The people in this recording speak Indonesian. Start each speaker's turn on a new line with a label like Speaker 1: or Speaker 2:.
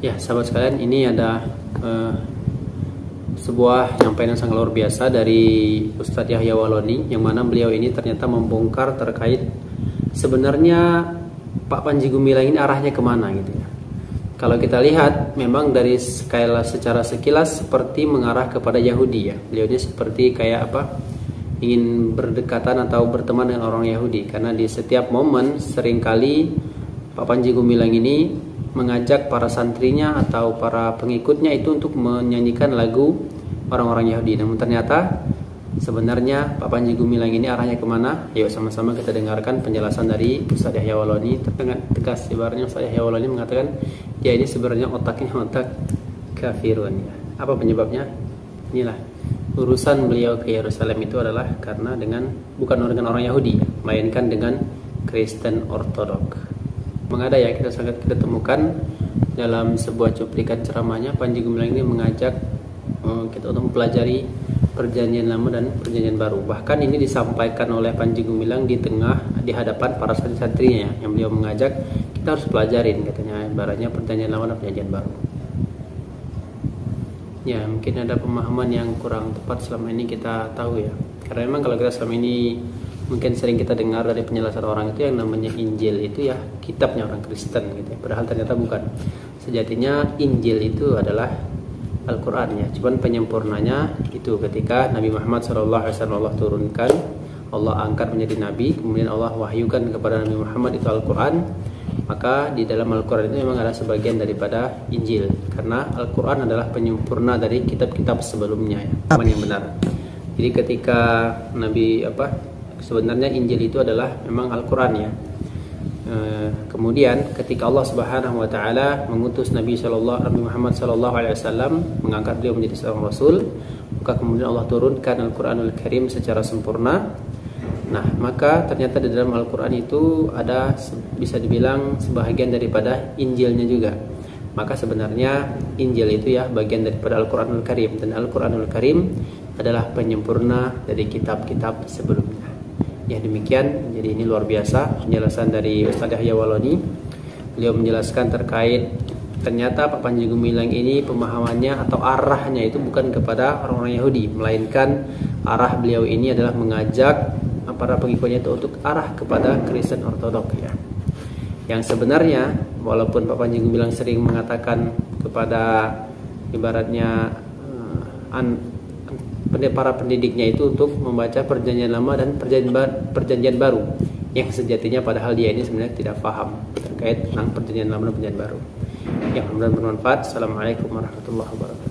Speaker 1: Ya, sahabat sekalian, ini ada sebuah penyampaian yang sangat luar biasa dari Ustadz Yahya Waloni, yang mana beliau ini ternyata membongkar terkait sebenarnya Pak Panji Gumilang ini arahnya kemana gitu ya. Kalau kita lihat, memang dari secara sekilas seperti mengarah kepada Yahudi ya. Beliau ini seperti kayak apa? Ingin berdekatan atau berteman dengan orang Yahudi, karena di setiap momen seringkali Pak Panji Gumilang ini mengajak para santrinya atau para pengikutnya itu untuk menyanyikan lagu orang-orang Yahudi. Namun ternyata sebenarnya Pak Panji Gumilang ini arahnya kemana? Yuk sama-sama kita dengarkan penjelasan dari Ustadz Yahya Waloni. Sangat tegas ibaratnya Ustadz Yahya Waloni mengatakan dia ini sebenarnya otaknya otak kafirun ya. Apa penyebabnya? Inilah, urusan beliau ke Yerusalem itu adalah karena bukan dengan orang Yahudi, melainkan dengan Kristen Ortodok. Mengada ya, kita temukan dalam sebuah cuplikan ceramahnya Panji Gumilang ini mengajak kita untuk mempelajari Perjanjian Lama dan Perjanjian Baru. Bahkan ini disampaikan oleh Panji Gumilang di hadapan para santri-santrinya, yang beliau mengajak kita harus pelajarin katanya, ibaratnya Perjanjian Lama dan Perjanjian Baru. Ya, mungkin ada pemahaman yang kurang tepat selama ini kita tahu ya. Karena memang kalau kita selama ini mungkin sering kita dengar dari penjelasan orang itu yang namanya Injil itu ya kitabnya orang Kristen gitu ya. Padahal ternyata bukan. Sejatinya Injil itu adalah Al-Quran ya. Cuman penyempurnanya itu ketika Nabi Muhammad SAW Allah turunkan, Allah angkat menjadi Nabi, kemudian Allah wahyukan kepada Nabi Muhammad itu Al-Quran. Maka di dalam Al-Quran itu memang ada sebagian daripada Injil, karena Al-Quran adalah penyempurna dari kitab-kitab sebelumnya ya. Yang benar. Jadi ketika sebenarnya Injil itu adalah memang Al-Quran ya. Kemudian ketika Allah Subhanahu wa taala mengutus Nabi Muhammad sallallahu alaihi wasallam, mengangkat beliau menjadi seorang rasul, maka kemudian Allah turunkan Al-Qur'anul Karim secara sempurna. Nah, maka ternyata di dalam Al-Qur'an itu ada bisa dibilang sebahagian daripada Injilnya juga. Maka sebenarnya Injil itu ya bagian daripada Al-Qur'anul Karim, dan Al-Qur'anul Karim adalah penyempurna dari kitab-kitab sebelumnya. Ya demikian, jadi ini luar biasa penjelasan dari Ustadz Yahya Waloni. Beliau menjelaskan terkait ternyata Pak Panji Gumilang ini pemahamannya atau arahnya itu bukan kepada orang-orang Yahudi, melainkan arah beliau ini adalah mengajak para pengikutnya itu untuk arah kepada Kristen Ortodok ya. Yang sebenarnya walaupun Pak Panji Gumilang sering mengatakan kepada ibaratnya para pendidiknya itu untuk membaca Perjanjian Lama dan Perjanjian Baru, yang sejatinya padahal dia ini sebenarnya tidak paham terkait tentang Perjanjian Lama dan Perjanjian Baru. Yang mudah-mudahan bermanfaat. Assalamualaikum warahmatullahi wabarakatuh.